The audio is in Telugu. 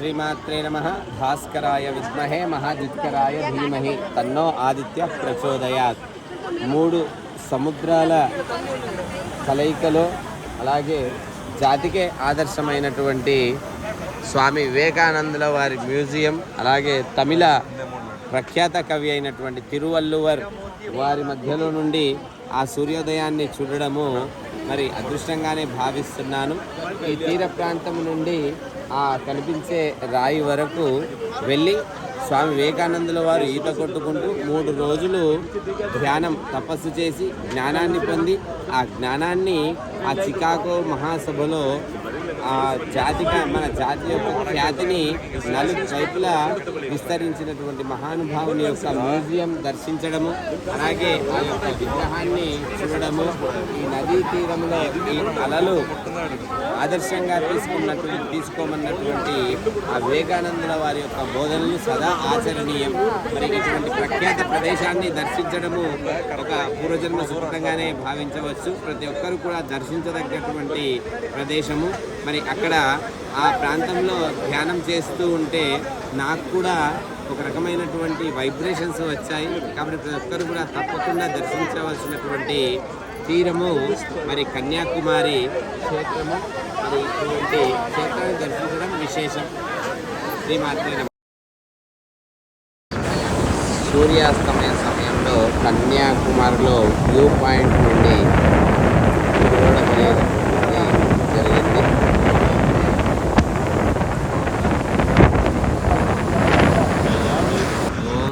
శ్రీమాత్రే నమః. భాస్కరాయ విద్మహే మహాదిత్కరాయ ధీమహి తన్నో ఆదిత్య ప్రచోదయాత్. మూడు సముద్రాల కలయికలో అలాగే జాతికే ఆదర్శమైనటువంటి స్వామి వివేకానందుల వారి మ్యూజియం, అలాగే తమిళ ప్రఖ్యాత కవి అయినటువంటి తిరువల్లువర్ వారి మధ్యలో నుండి ఆ సూర్యోదయాన్ని చూడడము మరి అదృష్టంగానే భావిస్తున్నాను. ఈ తీర ప్రాంతం నుండి ఆ కనిపించే రాయి వరకు వెళ్ళి స్వామి వివేకానందుల వారు ఈత కొట్టుకుంటూ 3 రోజులు ధ్యానం తపస్సు చేసి జ్ఞానాన్ని పొంది ఆ జ్ఞానాన్ని ఆ చికాగో మహాసభలో ఆ మన జాతి యొక్క ఖ్యాతిని నలువైపులా విస్తరించినటువంటి మహానుభావుని యొక్క మ్యూజియం దర్శించడము, అలాగే ఆ యొక్క విగ్రహాన్ని చూడడము, ఈ నదీ తీరంలో ఈ అలలు ఆదర్శంగా తీసుకోమన్నటువంటి ఆ వివేకానందుల వారి యొక్క బోధనలు సదా ఆచరణీయం. మరి ఇటువంటి ప్రఖ్యాత ప్రదేశాన్ని దర్శించడము ఒక పూర్వజన్మ సుకృతంగానే భావించవచ్చు. ప్రతి ఒక్కరు కూడా దర్శించదగ్గటువంటి ప్రదేశము. మరి అక్కడ ఆ ప్రాంతంలో ధ్యానం చేస్తూ ఉంటే నాకు కూడా ఒక రకమైనటువంటి వైబ్రేషన్స్ వచ్చాయి. కాబట్టి ప్రతి ఒక్కరు కూడా తప్పకుండా దర్శించవలసినటువంటి తీరము మరి కన్యాకుమారి క్షేత్రము. మరి ఇటువంటి క్షేత్రాన్ని దర్శించడం విశేషం. శ్రీమాత్రే నమః. సూర్యాస్తమయ సమయంలో కన్యాకుమారిలో వ్యూ పాయింట్ నుండి